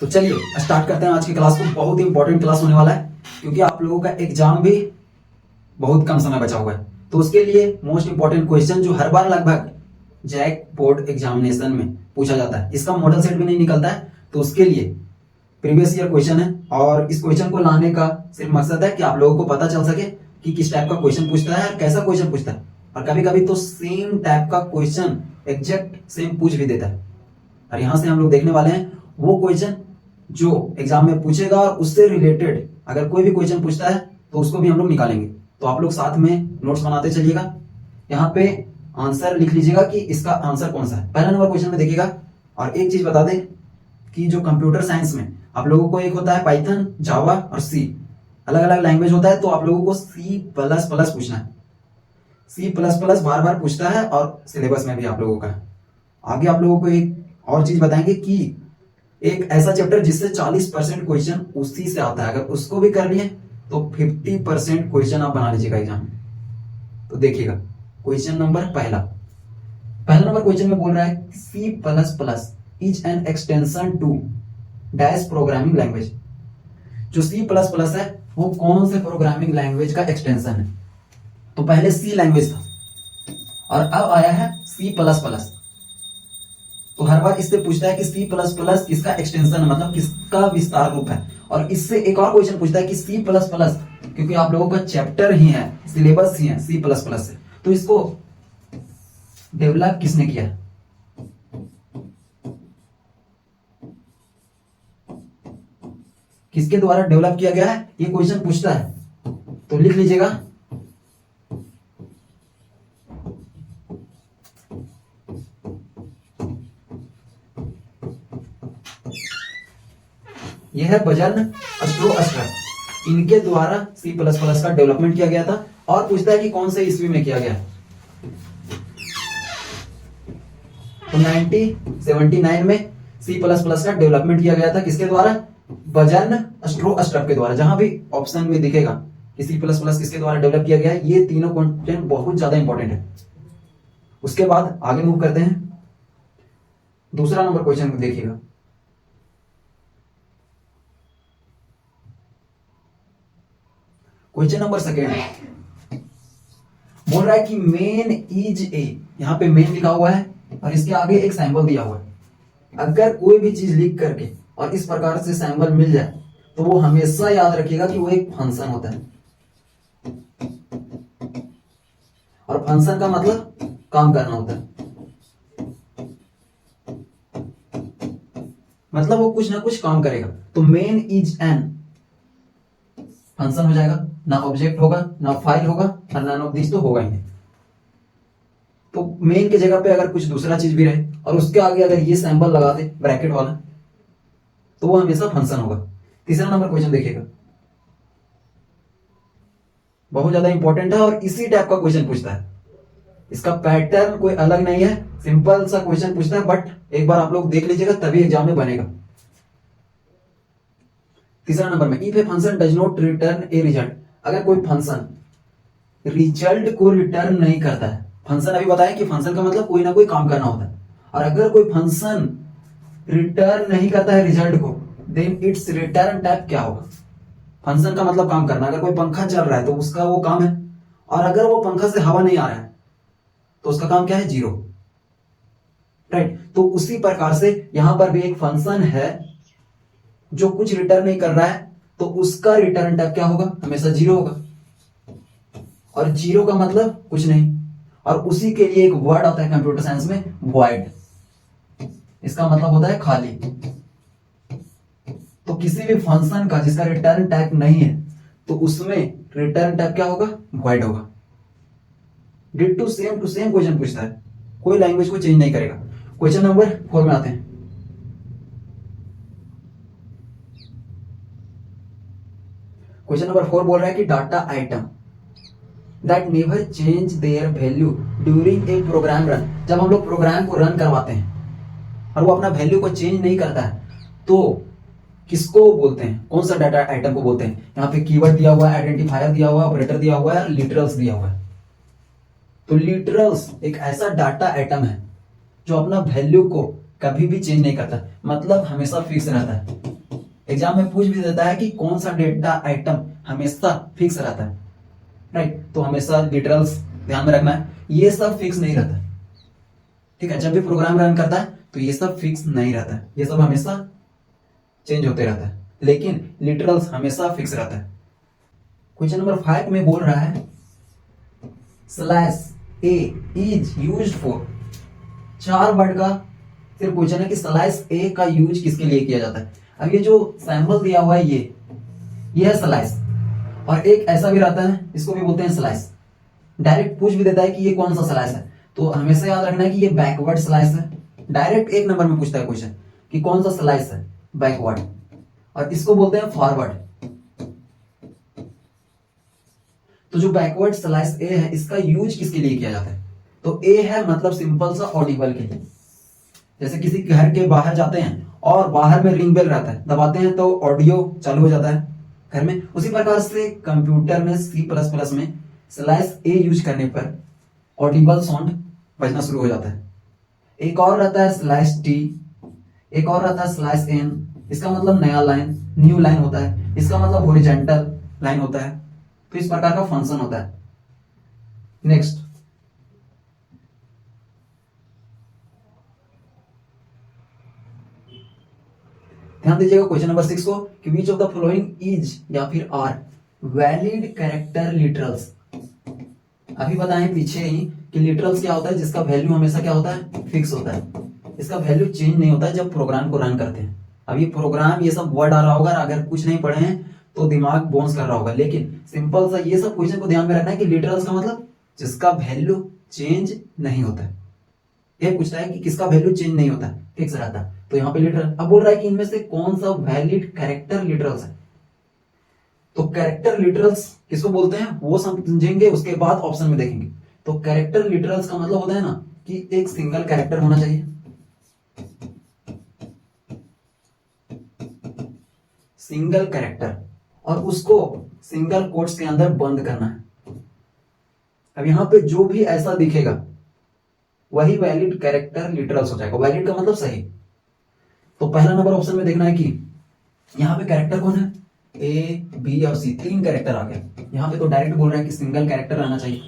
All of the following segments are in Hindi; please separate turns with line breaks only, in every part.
तो चलिए स्टार्ट करते हैं आज की क्लास को। बहुत ही इंपॉर्टेंट क्लास होने वाला है क्योंकि आप लोगों का एग्जाम भी बहुत कम समय बचा हुआ है। तो उसके लिए मोस्ट इंपॉर्टेंट क्वेश्चन जो हर बार लगभग जैक बोर्ड एग्जामिनेशन में पूछा जाता है, इसका मॉडल सेट भी नहीं निकलता है, तो उसके लिए प्रीवियस ईयर क्वेश्चन है। और इस क्वेश्चन को लाने का सिर्फ मकसद है कि आप लोगों को पता चल सके कि किस टाइप का क्वेश्चन पूछता है और कैसा क्वेश्चन पूछता है। और कभी कभी तो सेम टाइप का क्वेश्चन एग्जैक्ट सेम पूछ भी देता है। और यहाँ से हम लोग देखने वाले हैं वो क्वेश्चन जो एग्जाम में पूछेगा और उससे रिलेटेड अगर कोई भी क्वेश्चन पूछता है तो उसको भी हम लोग निकालेंगे। तो आप लोग साथ में नोट्स बनाते चलिएगा। यहाँ पे आंसर लिख लीजिएगा कि इसका आंसर कौन सा है। पहला नंबर क्वेश्चन में देखिएगा। और एक चीज बता दें कि जो कंप्यूटर साइंस में आप लोगों को एक होता है पाइथन, जावा और सी, अलग अलग लैंग्वेज होता है। तो आप लोगों को सी प्लस प्लस पूछना है। सी प्लस प्लस बार बार पूछता है और सिलेबस में भी आप लोगों का। आगे आप लोगों को एक और चीज बताएंगे कि एक ऐसा चैप्टर जिससे 40% क्वेश्चन उसी से आता है, अगर उसको भी कर लिए तो 50% क्वेश्चन आप बना लीजिएगा एग्जाम में। तो देखिएगा क्वेश्चन नंबर पहला नंबर क्वेश्चन में बोल रहा है C plus plus is an extension to dash programming language. जो सी प्लस प्लस है वो कौन से प्रोग्रामिंग लैंग्वेज का एक्सटेंशन है? तो पहले सी लैंग्वेज था और अब आया है सी प्लस प्लस। तो हर बार इससे पूछता है कि सी प्लस प्लस किसका एक्सटेंशन है, मतलब किसका विस्तार रूप है। और इससे एक और क्वेश्चन पूछता है कि सी प्लस प्लस, क्योंकि आप लोगों का चैप्टर ही है, सिलेबस ही है सी प्लस प्लस से, तो इसको डेवलप किसने किया? किसके द्वारा डेवलप किया गया है, ये क्वेश्चन पूछता है। तो लिख लीजिएगा यह है बजर्न अस्ट्रोअस्टर, इनके द्वारा सी प्लस प्लस का डेवलपमेंट किया गया था। और पूछता है कि कौन से ईस्वी में किया गया। तो 1979 में सी प्लस प्लस का डेवलपमेंट किया गया था। किसके द्वारा? बजर्न अस्ट्रोअस्टर के द्वारा। जहां भी ऑप्शन में दिखेगा कि सी प्लस प्लस किसके द्वारा डेवलप किया गया है, ये तीनों कंटेंट बहुत ज्यादा इंपॉर्टेंट है। उसके बाद आगे मूव करते हैं। दूसरा नंबर क्वेश्चन को देखिएगा। क्वेश्चन नंबर सेकेंड बोल रहा है कि मेन इज ए, यहां पे मेन लिखा हुआ है और इसके आगे एक सैंपल दिया हुआ है। अगर कोई भी चीज लिख करके और इस प्रकार से सैंपल मिल जाए तो वो हमेशा याद रखिएगा कि वो एक फंक्शन होता है। और फंक्शन का मतलब काम करना होता है, मतलब वो कुछ ना कुछ काम करेगा। तो मेन इज एन फंक्शन हो जाएगा, ना ऑब्जेक्ट होगा, ना फाइल होगा और नन ऑफ दिस तो होगा ही नहीं। तो मेन की जगह पे अगर कुछ दूसरा चीज भी रहे और उसके आगे अगर ये सैंपल लगा दे ब्रैकेट वाला, तो वो हमेशा फंक्शन होगा। तीसरा नंबर क्वेश्चन देखिएगा, बहुत ज्यादा इंपॉर्टेंट है और इसी टाइप का क्वेश्चन पूछता है। इसका पैटर्न कोई अलग नहीं है, सिंपल सा क्वेश्चन पूछता है, बट एक बार आप लोग देख लीजिएगा तभी एग्जाम में बनेगा। तीसरा नंबर में if a function does not return a result, अगर कोई फंक्शन रिजल्ट को रिटर्न नहीं करता है। फंक्शन अभी बताया कि फंक्शन का मतलब कोई ना कोई काम करना होता है, और अगर कोई फंक्शन रिटर्न नहीं करता है रिजल्ट को, देन इट्स रिटर्न टाइप क्या होगा? फंक्शन का मतलब काम करना। अगर कोई पंखा चल रहा है तो उसका वो काम है, और अगर वो पंखा से हवा नहीं आ रहा है तो उसका काम क्या है? जीरो। राइट। तो उसी प्रकार से यहां पर भी एक फंक्शन है जो कुछ रिटर्न नहीं कर रहा है, तो उसका रिटर्न टाइप क्या होगा? हमेशा जीरो होगा। और जीरो का मतलब कुछ नहीं, और उसी के लिए एक वर्ड आता है कंप्यूटर साइंस में, वॉइड। इसका मतलब होता है खाली। तो किसी भी फंक्शन का जिसका रिटर्न टाइप नहीं है तो उसमें रिटर्न टाइप क्या होगा? वॉइड होगा। डिड टू सेम क्वेश्चन पूछता है, कोई लैंग्वेज को चेंज नहीं करेगा। क्वेश्चन नंबर 4 में आते हैं। क्वेश्चन नंबर 4 बोल रहा है कि data item that never change their value during a program run, जब हम लोग प्रोग्राम को रन करवाते हैं और वो अपना वैल्यू को चेंज नहीं करता है तो किसको बोलते हैं? कौन सा डाटा आइटम को बोलते हैं? यहाँ पे कीवर्ड दिया हुआ है, आइडेंटिफायर दिया हुआ है, ऑपरेटर दिया हुआ है, लिटरल्स दिया हुआ है। तो लिटरल्स एक ऐसा डाटा आइटम है जो अपना वैल्यू को कभी भी चेंज नहीं करता, मतलब हमेशा फिक्स रहता है। एग्जाम में पूछ भी देता है कि कौन सा डेटा आइटम हमेशा फिक्स रहता है, राइट। तो हमेशा लिटरल्स ध्यान में रखना है, ये सब फिक्स नहीं रहता, ठीक है। जब भी प्रोग्राम रन करता है तो ये सब फिक्स नहीं रहता है, ये सब हमेशा चेंज होते रहता है, लेकिन लिटरल्स हमेशा फिक्स रहता है। क्वेश्चन नंबर 5 में बोल रहा है slash A is used for, 4 word का सिर्फ क्वेश्चन है कि स्लैश ए का यूज किसके लिए किया जाता है। अब ये जो सैंपल दिया हुआ है ये है स्लैश, और एक ऐसा भी रहता है इसको भी बोलते हैं स्लैश। डायरेक्ट पूछ भी देता है कि ये कौन सा स्लैश है, तो हमेशा याद रखना है कि ये बैकवर्ड स्लैश है। डायरेक्ट 1 नंबर में पूछता है क्वेश्चन कि कौन सा स्लैश है, बैकवर्ड, और इसको बोलते हैं फॉरवर्ड। तो जो बैकवर्ड स्लैश ए है इसका यूज किसके लिए किया जाता है, तो ए है मतलब सिंपल सा ऑडिबल के लिए। जैसे किसी घर के बाहर जाते हैं और बाहर में रिंग बेल रहता है, दबाते हैं तो ऑडियो चालू हो जाता है घर में, उसी प्रकार से कंप्यूटर में C++ में स्लैश ए यूज करने पर ऑडिबल साउंड बजना शुरू हो जाता है। एक और रहता है स्लैश टी, एक और रहता है स्लैश एन, इसका मतलब नया लाइन, न्यू लाइन होता है, इसका मतलब हॉरिजॉन्टल लाइन होता है। तो इस प्रकार का फंक्शन होता है। नेक्स्ट, ध्यान दीजिएगा क्वेश्चन नंबर 6 को कि which of the following is या फिर आर वैलिड कैरेक्टर लिटरल्स। अभी बताएं पीछे ही कि लिटरल्स क्या होता है, जिसका वैल्यू हमेशा क्या होता है, फिक्स होता है, इसका वैल्यू चेंज नहीं होता है जब प्रोग्राम को रन करते हैं। अब ये प्रोग्राम ये सब वर्ड आ रहा होगा, अगर कुछ नहीं पढ़े हैं तो दिमाग बोन्स कर रहा होगा, लेकिन सिंपल सा ये सब क्वेश्चन को ध्यान में रखना है कि लिटरल्स का मतलब जिसका वैल्यू चेंज नहीं होता है। ये पूछता है कि किसका वैल्यू चेंज नहीं होता है, फिक्स रहता है, तो यहाँ पे लिटरल। अब बोल रहा है कि इनमें से कौन सा वैलिड कैरेक्टर लिटरल्स है, तो कैरेक्टर लिटरल्स किसको बोलते हैं वो समझेंगे, उसके बाद ऑप्शन में देखेंगे। तो कैरेक्टर लिटरल्स का मतलब होता है ना कि एक सिंगल कैरेक्टर होना चाहिए, सिंगल कैरेक्टर, और उसको सिंगल कोट्स के अंदर बंद करना है। अब यहां पे जो भी ऐसा दिखेगा वही वैलिड कैरेक्टर लिटरल्स हो जाएगा। वैलिड का मतलब सही। तो पहला नंबर ऑप्शन में देखना है कि यहां पे कैरेक्टर कौन है, ए बी और सी, 3 कैरेक्टर आ गए। यहां पे तो डायरेक्ट बोल रहा है कि सिंगल कैरेक्टर रहना चाहिए,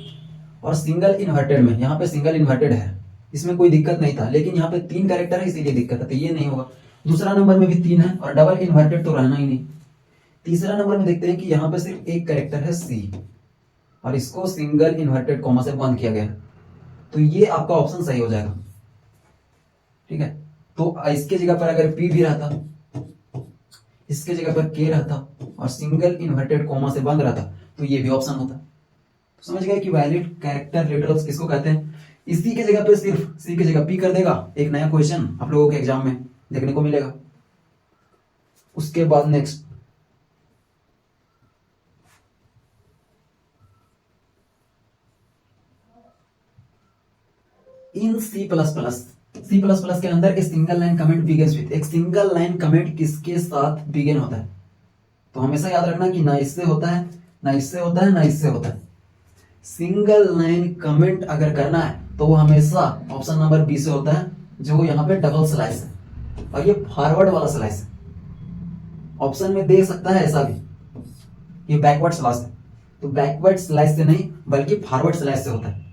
और सिंगल इन्वर्टेड में यहाँ पे सिंगल इन्वर्टेड है, इसमें कोई दिक्कत नहीं था, लेकिन यहाँ पे 3 कैरेक्टर है इसीलिए दिक्कत है, तो ये नहीं होगा। दूसरा नंबर में भी 3 है और डबल इन्वर्टेड तो रहना ही नहीं। तीसरा नंबर में देखते हैं कि यहाँ पे सिर्फ एक कैरेक्टर है सी, और इसको सिंगल इन्वर्टेड कॉमा से बंद किया गया है, तो ये आपका ऑप्शन सही हो जाएगा, ठीक है। तो इसके जगह पर अगर पी भी रहता, इसके जगह पर के रहता और सिंगल इन्वर्टेड कॉमा से बंद रहता तो ये भी ऑप्शन होता। तो समझ गए कि वैलिड कैरेक्टर लिटरल्स किसको कहते हैं। इसी के जगह पे सिर्फ सी की जगह पी कर देगा, एक नया क्वेश्चन आप लोगों के एग्जाम में देखने को मिलेगा। उसके बाद नेक्स्ट, इन सी प्लस प्लस के अंदर a single line comment begins with, एक सिंगल लाइन कमेंट किसके साथ बिगिन होता है, तो हमेशा याद रखना कि ना इससे होता है, ना इससे होता है, ना इससे होता है। सिंगल लाइन कमेंट अगर करना है तो वो हमेशा ऑप्शन नंबर बी से होता है, जो यहाँ पे डबल स्लाइस है, और ये फॉरवर्ड वाला स्लाइस है। ऑप्शन में दे सकता है ऐसा भी, ये बैकवर्ड स्लाइस है, तो बैकवर्ड स्लाइस से नहीं बल्कि फॉरवर्ड स्लाइस से होता है।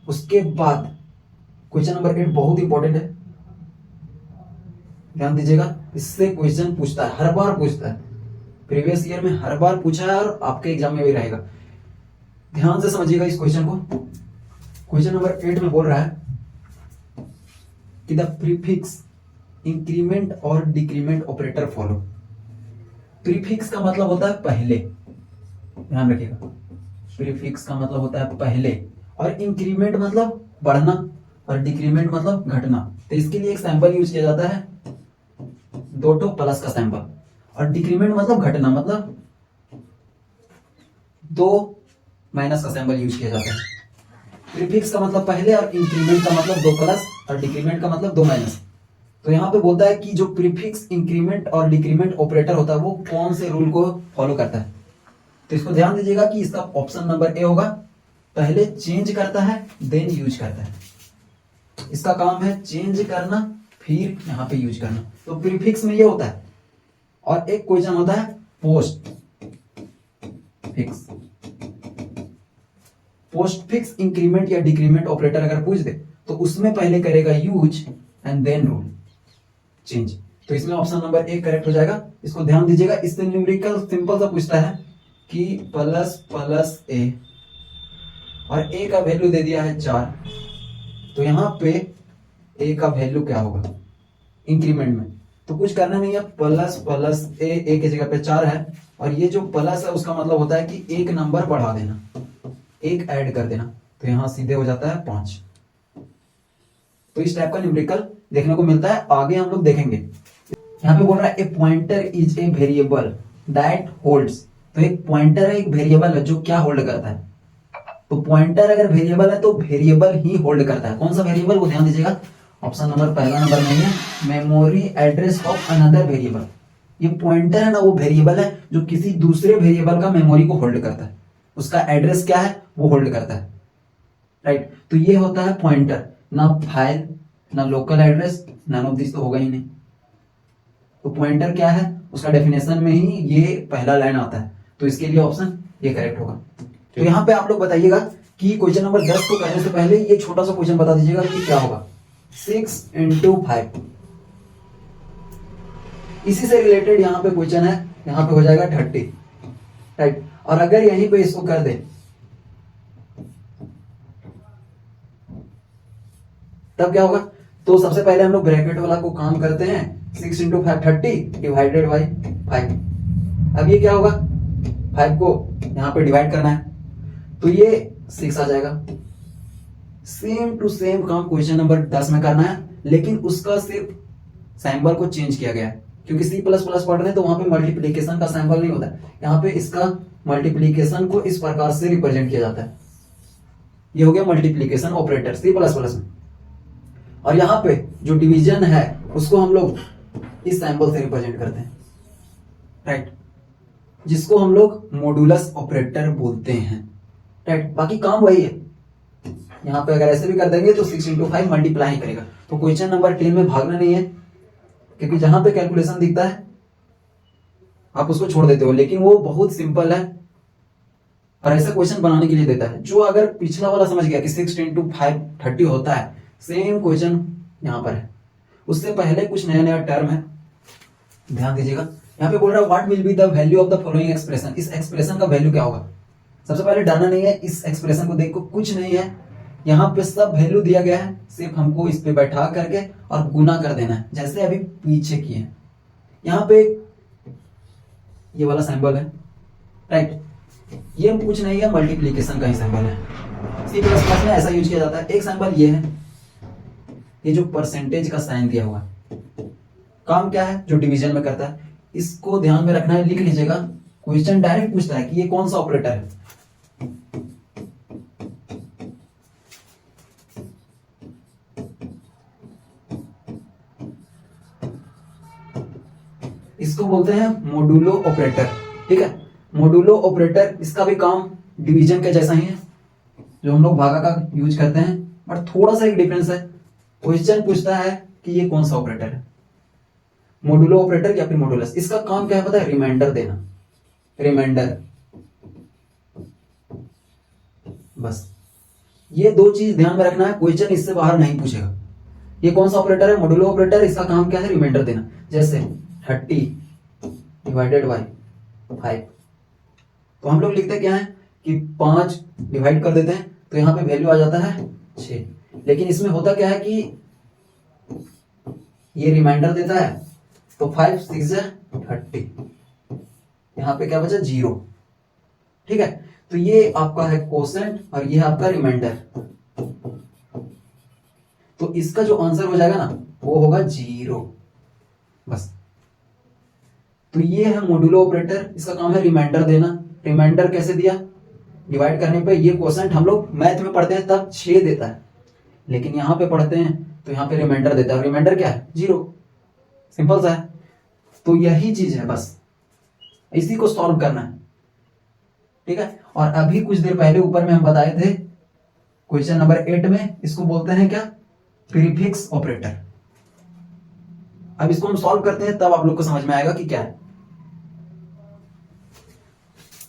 उसके बाद क्वेश्चन नंबर 8 बहुत इंपॉर्टेंट है, ध्यान दीजिएगा। इससे क्वेश्चन पूछता है, हर बार पूछता है, प्रीवियस ईयर में हर बार पूछा है और आपके एग्जाम में भी रहेगा। ध्यान से समझिएगा इस क्वेश्चन को। क्वेश्चन नंबर 8 में बोल रहा है कि द प्रीफिक्स इंक्रीमेंट और डिक्रीमेंट ऑपरेटर फॉलो। प्रीफिक्स का मतलब होता है पहले, ध्यान रखिएगा। प्रीफिक्स का मतलब होता है पहले, और इंक्रीमेंट मतलब बढ़ना, और डिक्रीमेंट मतलब घटना। तो इसके लिए एक सैंपल यूज किया जाता है, 2 प्लस का सैंपल, और डिक्रीमेंट मतलब घटना, मतलब 2 माइनस का सैंपल यूज किया जाता है। प्रीफिक्स का मतलब पहले, और इंक्रीमेंट का मतलब 2 प्लस, और डिक्रीमेंट का मतलब 2 माइनस। तो यहाँ पे बोलता है कि जो प्रीफिक्स इंक्रीमेंट और डिक्रीमेंट ऑपरेटर होता है वो कौन से रूल को फॉलो करता है। तो इसको ध्यान दीजिएगा कि इसका ऑप्शन नंबर ए होगा, पहले चेंज करता है देन यूज करता है। इसका काम है चेंज करना फिर यहाँ पे यूज करना। तो प्रीफिक्स में ये होता है। और एक क्वेश्चन होता है postfix. Postfix increment या डिक्रीमेंट ऑपरेटर अगर पूछ दे तो उसमें पहले करेगा use and then rule change. तो इसमें ऑप्शन नंबर ए करेक्ट हो जाएगा। इसको ध्यान दीजिएगा। इससे न्यूमेरिकल सिंपल सा पूछता है कि प्लस प्लस ए और ए का वैल्यू दे दिया है 4, तो यहां पे ए का वैल्यू क्या होगा इंक्रीमेंट में। तो कुछ करना नहीं है, प्लस प्लस ए की जगह पे 4 है और ये जो प्लस है उसका मतलब होता है कि एक नंबर बढ़ा देना, एक ऐड कर देना। तो यहां सीधे हो जाता है 5। तो इस टाइप का न्यूमेरिकल देखने को मिलता है, आगे हम लोग देखेंगे। यहाँ पे बोल रहा है ए pointer is a variable that holds. तो एक पॉइंटर है, एक वेरिएबल है जो क्या होल्ड करता है। तो पॉइंटर अगर वेरिएबल है तो वेरिएबल ही होल्ड करता है। कौन सा वेरिएबल, वो ध्यान दीजिएगा। ऑप्शन नंबर पहला नंबर नहीं है, memory address of another variable. ये पॉइंटर है ना, वो वेरिएबल है जो किसी दूसरे वेरिएबल का मेमोरी को होल्ड करता है। उसका एड्रेस क्या है वो होल्ड करता है, राइट। तो ये होता है पॉइंटर, ना फाइल ना local address, none of this तो होगा ही नहीं। तो पॉइंटर क्या है, उसका डेफिनेशन में ही ये पहला लाइन आता है। तो इसके लिए ऑप्शन ये करेक्ट होगा। तो यहाँ पे आप लोग बताइएगा कि क्वेश्चन नंबर 10 को करने से पहले ये छोटा सा क्वेश्चन बता दीजिएगा कि क्या होगा। 6 × 5, इसी से रिलेटेड यहाँ पे क्वेश्चन है। यहाँ पे हो जाएगा 30, राइट। और अगर यहीं पे इसको कर दे तब क्या होगा। तो सबसे पहले हम लोग ब्रैकेट वाला को काम करते हैं। 6 × 5 30 डिवाइडेड बाई 5। अब ये क्या होगा, 5 को यहां पे डिवाइड करना है तो ये 6 आ जाएगा। सेम टू सेम काम क्वेश्चन नंबर 10 में करना है, लेकिन उसका सिर्फ सैंबल को चेंज किया गया है। क्योंकि C++ पढ़ रहे हैं तो वहां पे मल्टीप्लीकेशन का सैंबल नहीं होता है। यहाँ पे इसका मल्टीप्लीकेशन को इस प्रकार से रिप्रेजेंट किया जाता है। ये हो गया मल्टीप्लीकेशन ऑपरेटर C++ में। और यहाँ पे जो डिवीजन है उसको हम लोग इस सैंबल से रिप्रेजेंट करते हैं, राइट, जिसको हम लोग मॉडुलस ऑपरेटर बोलते हैं, राइट। बाकी काम वही है। यहाँ पे अगर ऐसे भी कर देंगे तो 6 × 5 मल्टीप्लाई करेगा। तो क्वेश्चन नंबर 10 में भागना नहीं है, क्योंकि जहां पे कैलकुलेशन दिखता है आप उसको छोड़ देते हो, लेकिन वो बहुत सिंपल है और ऐसा क्वेश्चन बनाने के लिए देता है। जो अगर पिछला वाला समझ गया कि 6 × 5 30 होता है, सेम क्वेश्चन यहां पर है। उससे पहले कुछ नया नया टर्म है, ध्यान दीजिएगा। यहाँ पे बोल रहा है what will be the value of the following expression. इस एक्सप्रेशन का वैल्यू क्या होगा। सबसे पहले डरना नहीं है, इस एक्सप्रेशन को देखो कुछ नहीं है, यहाँ पे सब वैल्यू दिया गया है। सिर्फ हमको इस पे बैठा करके और गुना कर देना है, जैसे अभी पीछे किए हैं। यहाँ पे ये वाला सिंबल है, राइट। ये कुछ नहीं है, मल्टीप्लीकेशन का ही सिंबल है। C++ में ऐसा यूज किया जाता है। एक सिंबल ये है, ये जो परसेंटेज का साइन दिया हुआ है, काम क्या है, जो डिवीजन में करता है। इसको ध्यान में रखना है, लिख लीजिएगा। क्वेश्चन डायरेक्ट पूछता है कि ये कौन सा ऑपरेटर है। इसको बोलते हैं मोडुलो ऑपरेटर, ठीक है। मोडुलो ऑपरेटर, इसका भी काम डिवीजन के जैसा ही है, जो हम लोग भागा का यूज करते हैं, बट थोड़ा सा एक डिफरेंस है। क्वेश्चन पूछता है कि ये कौन सा ऑपरेटर है, मोडुलो ऑपरेटर या फिर मोडुलस। इसका काम क्या है पता है, रिमाइंडर देना, रिमाइंडर, बस। ये दो चीज ध्यान में रखना है, क्वेश्चन इससे बाहर नहीं पूछेगा। ये कौन सा ऑपरेटर है, मोडुलो ऑपरेटर। इसका काम क्या है, रिमाइंडर देना। जैसे 30 डिवाइडेड बाई 5, तो हम लोग लिखते क्या है कि 5 डिवाइड कर देते हैं तो यहां पे वैल्यू आ जाता है 6। लेकिन इसमें होता क्या है कि ये रिमाइंडर देता है, तो 5 6 30, यहां पे क्या बचा 0, ठीक है। तो ये आपका है कोसेंट और ये आपका रिमाइंडर। तो इसका जो आंसर हो जाएगा ना वो होगा 0, बस। तो ये है मोडुलो ऑपरेटर, इसका काम है रिमाइंडर देना। रिमाइंडर कैसे दिया, डिवाइड करने पे। ये क्वेश्चन हम लोग मैथ में पढ़ते हैं तब 6 देता है, लेकिन यहां पे पढ़ते हैं तो यहां पे रिमाइंडर देता है। रिमाइंडर क्या है, 0, सिंपल सा है। तो यही चीज है, बस इसी को सॉल्व करना है, ठीक है। और अभी कुछ देर पहले ऊपर में हम बताए थे क्वेश्चन नंबर 8 में, इसको बोलते हैं क्या, प्रीफिक्स ऑपरेटर। अब इसको हम सॉल्व करते हैं तब आप लोग को समझ में आएगा कि क्या है।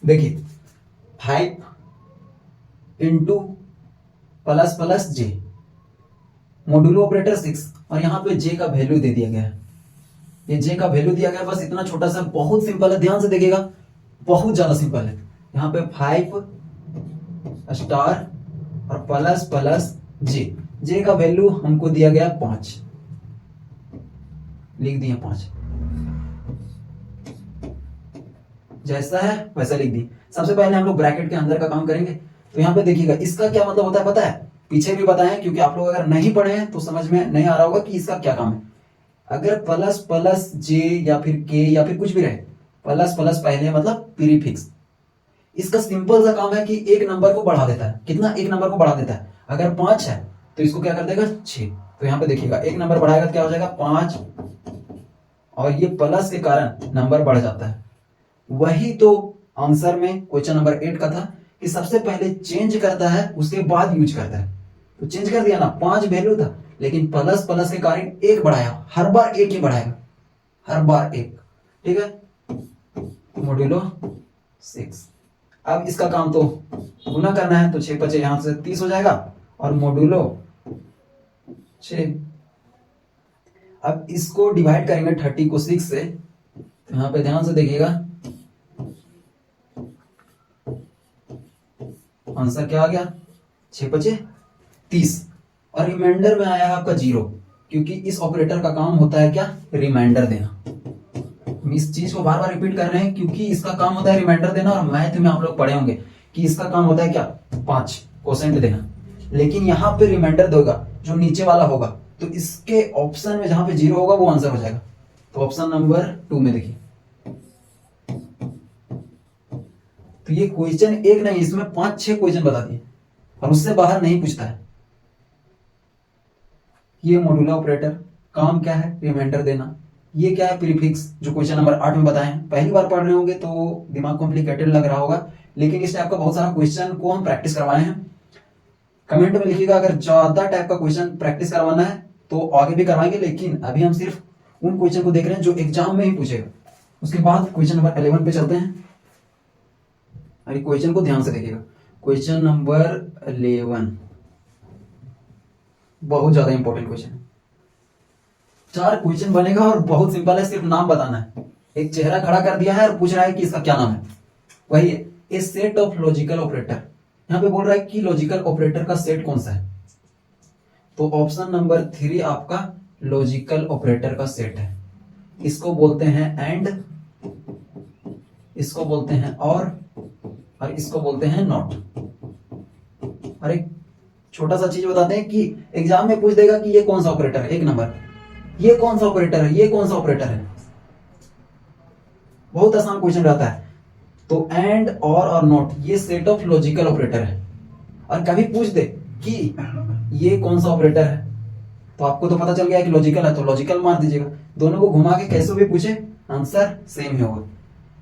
देखिए 5 इंटू प्लस प्लस जे, मोडुलो ऑपरेटर 6, और यहां पे जे का वैल्यू दे दिया गया है। ये जे का वैल्यू दिया गया है, बस इतना छोटा सा, बहुत सिंपल है, ध्यान से देखिएगा, बहुत ज्यादा सिंपल है। यहाँ पे 5 स्टार और प्लस प्लस जे, जे का वैल्यू हमको दिया गया 5, लिख दिए 5, जैसा है वैसा लिख दी। सबसे पहले हम लोग ब्रैकेट के अंदर का काम करेंगे। तो यहाँ पे देखिएगा इसका क्या मतलब होता है पता है, पीछे भी बताएं, क्योंकि आप लोग अगर नहीं पढ़े हैं तो समझ में नहीं आ रहा होगा कि इसका क्या काम है। अगर प्लस प्लस जे या फिर के या फिर कुछ भी रहे, प्लस प्लस पहले मतलब प्रीफिक्स, इसका सिंपल सा काम है कि एक नंबर को बढ़ा देता है। कितना? एक नंबर को बढ़ा देता है। अगर 5 है तो इसको क्या कर देगा 6। तो यहाँ पे देखिएगा एक नंबर बढ़ाएगा तो क्या हो जाएगा 5, और ये प्लस के कारण नंबर बढ़ जाता है। वही तो आंसर में क्वेश्चन नंबर 8 का था कि सबसे पहले चेंज करता है उसके बाद यूज करता है। तो चेंज कर दिया ना, 5 वैल्यू था लेकिन प्लस प्लस के कारण एक बढ़ाया, हर बार एक ही बढ़ाएगा, हर बार एक, ठीक है, मोडुलो 6। अब इसका काम तो गुना करना है, तो 6 5 यहां से 30 हो जाएगा, और मोडुलो 6। अब इसको डिवाइड करेंगे 30 को 6 से, तो यहां पे ध्यान से देखिएगा आंसर क्या आ गया, 6 5 30, और रिमाइंडर में आया आपका 0, क्योंकि इस ऑपरेटर का काम होता है क्या, रिमाइंडर देना। हम इस चीज को बार बार रिपीट कर रहे हैं क्योंकि इसका काम होता है रिमाइंडर देना, और मैथ में आप लोग पढ़े होंगे कि इसका काम होता है क्या, 5 कोसेंट देना। लेकिन यहाँ पे रिमाइंडर देगा जो नीचे वाला होगा, तो इसके ऑप्शन में जहां पे 0 होगा वो आंसर हो जाएगा। तो ऑप्शन नंबर 2 में देखिए, तो ये क्वेश्चन एक नहीं, इसमें 5 6 क्वेश्चन बता दिए और उससे बाहर नहीं पूछता है। ये मॉड्यूलर ऑपरेटर काम क्या है, रिमाइंडर देना। ये क्या है, प्रीफिक्स, जो क्वेश्चन नंबर 8 में बताए हैं। पहली बार पढ़ रहे होंगे तो दिमाग कॉम्प्लिकेटेड लग रहा होगा, लेकिन इस टाइप का बहुत सारा क्वेश्चन को हम प्रैक्टिस करवाए हैं। कमेंट में लिखिएगा अगर ज्यादा टाइप का क्वेश्चन प्रैक्टिस करवाना है तो आगे भी करवाएंगे, लेकिन अभी हम सिर्फ उन क्वेश्चन को देख रहे हैं जो एग्जाम में ही पूछेगा। उसके बाद क्वेश्चन नंबर 11 पे चलते हैं। अरे क्वेश्चन को ध्यान से देखिएगा, क्वेश्चन नंबर 11 बहुत ज्यादा इंपॉर्टेंट क्वेश्चन है। 4 क्वेश्चन बनेगा और बहुत सिंपल है, सिर्फ नाम बताना है। एक चेहरा खड़ा कर दिया है और पूछ रहा है कि इसका क्या नाम है। वही है, ए सेट ऑफ लॉजिकल ऑपरेटर। यहां पे बोल रहा है कि लॉजिकल ऑपरेटर का सेट कौन सा है, तो ऑप्शन नंबर 3 आपका लॉजिकल ऑपरेटर का सेट है। इसको बोलते हैं एंड, इसको बोलते हैं और इसको बोलते हैं नॉट। और एक छोटा सा चीज बताते हैं कि एग्जाम में पूछ देगा कि ये कौन सा ऑपरेटर है, 1 नंबर, ये कौन सा ऑपरेटर है, ये कौन सा ऑपरेटर है। बहुत आसान क्वेश्चन रहता है। तो एंड और नॉट ये सेट ऑफ लॉजिकल ऑपरेटर है। और कभी पूछ दे कि ये कौन सा ऑपरेटर है, तो आपको तो पता चल गया कि लॉजिकल है, तो लॉजिकल मार दीजिएगा। दोनों को घुमा के कैसे भी पूछे आंसर सेम ही होगा।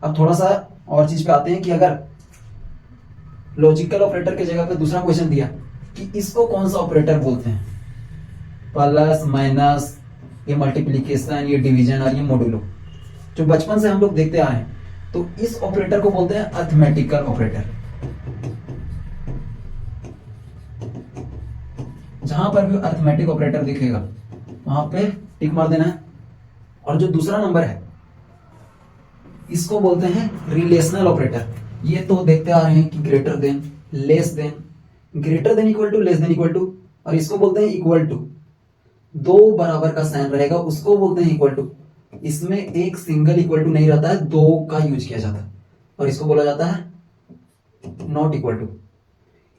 अब थोड़ा सा और चीज पे आते हैं कि अगर लॉजिकल ऑपरेटर की जगह पे दूसरा क्वेश्चन दिया कि इसको कौन सा ऑपरेटर बोलते हैं, प्लस माइनस, ये मल्टीप्लीकेशन, ये डिवीजन और ये मॉड्यूलो, जो बचपन से हम लोग देखते आ रहे हैं, तो इस ऑपरेटर को बोलते हैं अरिथमेटिकल ऑपरेटर। जहां पर भी अरिथमेटिक ऑपरेटर दिखेगा वहां पे टिक मार देना है। और जो दूसरा नंबर है इसको बोलते हैं रिलेशनल ऑपरेटर। ये तो देखते आ रहे हैं कि greater than, less than, greater than equal to, less than equal to, और इसको बोलते हैं इक्वल टू। 2 बराबर का साइन रहेगा उसको बोलते हैं इक्वल टू। इसमें एक सिंगल इक्वल टू नहीं रहता है, 2 का यूज किया जाता है, और इसको बोला जाता है नॉट इक्वल टू।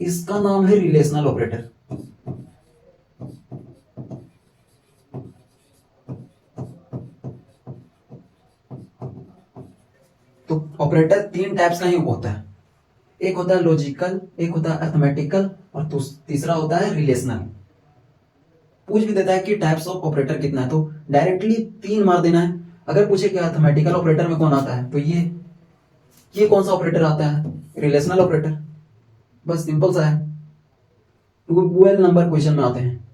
इसका नाम है रिलेशनल ऑपरेटर। तो ऑपरेटर 3 टाइप्स का ही होता है, एक होता है लॉजिकल, एक होता है अरिथमेटिकल, और तीसरा होता है रिलेशनल। पूछ भी देता है कि टाइप्स ऑफ ऑपरेटर कितना है, तो डायरेक्टली 3 मार देना है। अगर पूछे कि अरिथमेटिकल ऑपरेटर में कौन आता है, तो ये कौन सा ऑपरेटर आता है, रिलेशनल ऑपरेटर। बस सिंपल सा है। 12 नंबर क्वेश्चन में आते हैं।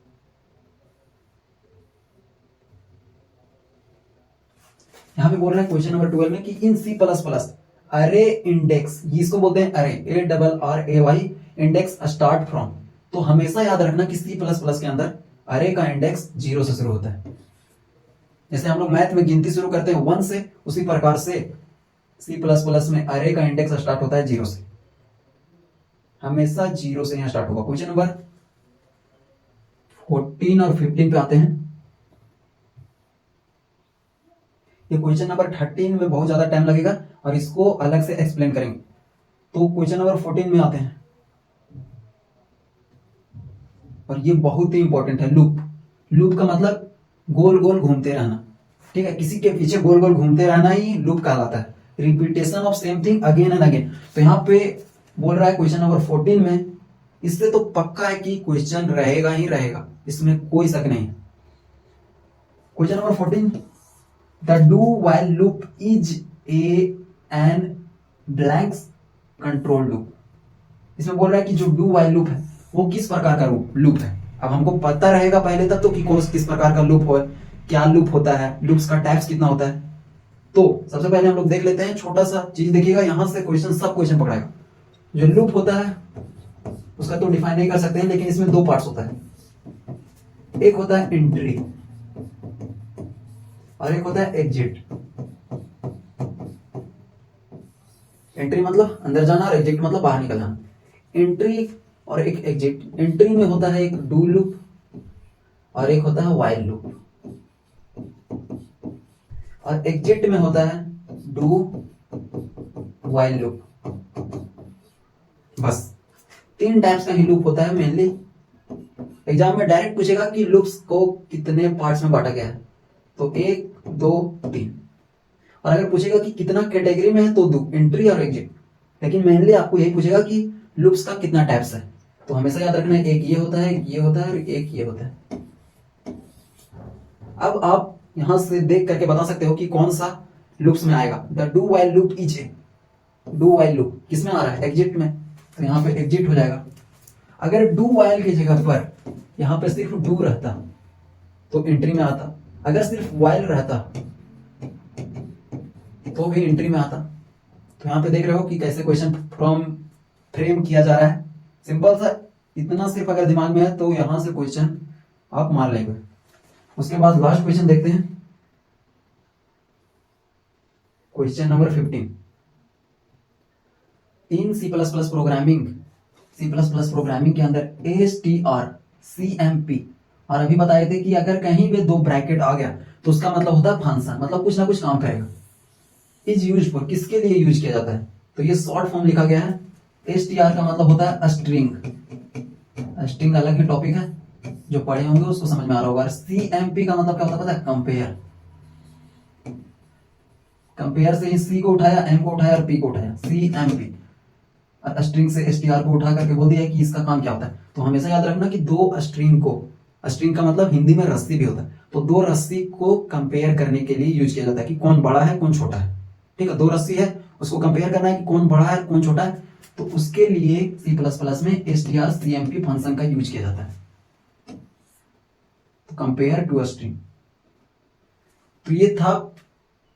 यहाँ पे बोल रहा है क्वेश्चन नंबर 12 में कि इन सी प्लस प्लस अरे इंडेक्स, इसको बोलते हैं अरे, ARRAY इंडेक्स स्टार्ट फ्रॉम। तो हमेशा याद रखना कि सी प्लस प्लस के अंदर अरे का इंडेक्स 0 से शुरू होता है। जैसे हम लोग मैथ में गिनती शुरू करते हैं 1 से, उसी प्रकार से सी प्लस प्लस में अरे का इंडेक्स स्टार्ट होता है 0 से, हमेशा 0 से यहां स्टार्ट होगा। क्वेश्चन नंबर 14 और 15 पे आते हैं। ये क्वेश्चन नंबर 13 में बहुत ज्यादा टाइम लगेगा और इसको अलग से एक्सप्लेन करेंगे। तो क्वेश्चन नंबर 14 में आते हैं और ये बहुत ही इंपॉर्टेंट है। लूप, लूप का मतलब गोल गोल घूमते रहना, ठीक है, किसी के पीछे गोल गोल घूमते रहना ही लूप कहलाता है। Repetition of same thing again and again. तो यहाँ पे बोल रहा है क्वेश्चन नंबर 14 में, इससे तो पक्का है कि क्वेश्चन रहेगा ही रहेगा, इसमें कोई शक नहीं है। Question number 14, the do while loop is an blanks control loop. इसमें बोल रहा है कि जो डू वाइल लूप है वो किस प्रकार का लूप है। अब हमको पता रहेगा पहले तब तो कि किस प्रकार का लूप हो, क्या लूप होता है, लूप्स का टाइप्स कितना होता है। तो सबसे पहले हम लोग देख लेते हैं, छोटा सा चीज देखिएगा, यहां से क्वेश्चन सब क्वेश्चन पकड़ाएगा। जो लूप होता है उसका तो डिफाइन नहीं कर सकते हैं, लेकिन इसमें 2 पार्ट्स होता है। एक होता है एंट्री और एक होता है एग्जिट। एंट्री मतलब अंदर जाना और एग्जिट मतलब बाहर निकल जाना। एंट्री और एक एग्जिट, एंट्री में होता है एक डू लूप और एक होता है व्हाइल लूप, और एग्जिट में होता है डू व्हाइल लूप। बस 3 टाइप्स का ही लूप होता है मेनली। एग्जाम में डायरेक्ट पूछेगा कि लूप्स को कितने पार्ट्स में बांटा गया है, तो 1 2 3। और अगर पूछेगा कि कितना कैटेगरी में है तो 2, एंट्री और एग्जिट। लेकिन मेनली आपको यही पूछेगा कि लूप्स का कितना टाइप्स है। तो हमेशा याद रखना है, एक ये होता है, एक ये होता है और एक ये होता है। अब आप यहां से देख करके बता सकते हो कि कौन सा लूप्स में आएगा। The do while loop is a, do while loop किसमें आ रहा है, एग्जिट में, तो यहाँ पे एग्जिट हो जाएगा। अगर डू वाइल की जगह पर यहाँ पे सिर्फ डू रहता तो एंट्री में आता, अगर सिर्फ वाइल रहता तो भी एंट्री में आता। तो यहाँ पे देख रहे हो कि कैसे क्वेश्चन फ्रेम किया जा रहा है। सिंपल सा, इतना सिर्फ अगर दिमाग में है तो यहां से क्वेश्चन आप मान लेंगे। उसके बाद लास्ट क्वेश्चन देखते हैं, question number 15। In C plus plus programming, C plus plus programming के अंदर strcmp, और अभी बताए थे कि अगर कहीं भी 2 ब्रैकेट आ गया तो उसका मतलब होता है फंक्शन, मतलब कुछ ना कुछ काम करेगा। इज यूज फॉर, किसके लिए यूज किया जाता है, तो ये शॉर्ट फॉर्म लिखा गया है। str का मतलब होता है स्ट्रिंग, स्ट्रिंग अलग ही टॉपिक है, जो पढ़े होंगे उसको समझ में आ रहा होगा। CMP का मतलब क्या होता है पता है, कंपेयर। कंपेयर से C को उठाया, M को उठाया और P को उठाया, CMP। और स्ट्रिंग से str को उठा करके बोल दिया कि इसका काम क्या होता है। तो हमेशा याद रखना कि 2 स्ट्रिंग को, स्ट्रिंग का मतलब हिंदी में रस्सी भी होता है, तो 2 रस्सी को कंपेयर करने के लिए यूज किया जाता है कि कौन बड़ा है कौन छोटा है। ठीक है, 2 रस्सी है, उसको कंपेयर करना है कि कौन बड़ा है कौन छोटा है, तो उसके लिए C++ में strcmp फंक्शन का यूज किया जाता है। तो कंपेयर टू स्ट्रिंग। तो ये था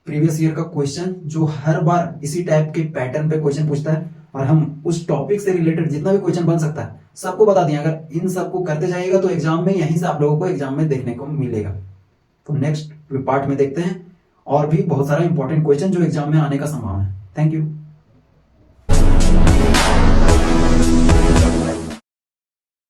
प्रीवियस ईयर का क्वेश्चन, जो हर बार इसी टाइप के पैटर्न पे क्वेश्चन पूछता है, और हम उस टॉपिक से रिलेटेड जितना भी क्वेश्चन बन सकता है सबको बता दिया। अगर इन सबको करते जाइएगा तो एग्जाम में यहीं से आप लोगों को एग्जाम में देखने को मिलेगा। तो नेक्स्ट पार्ट में देखते हैं और भी बहुत सारा इंपॉर्टेंट क्वेश्चन जो एग्जाम में आने का संभावना है। Thank you.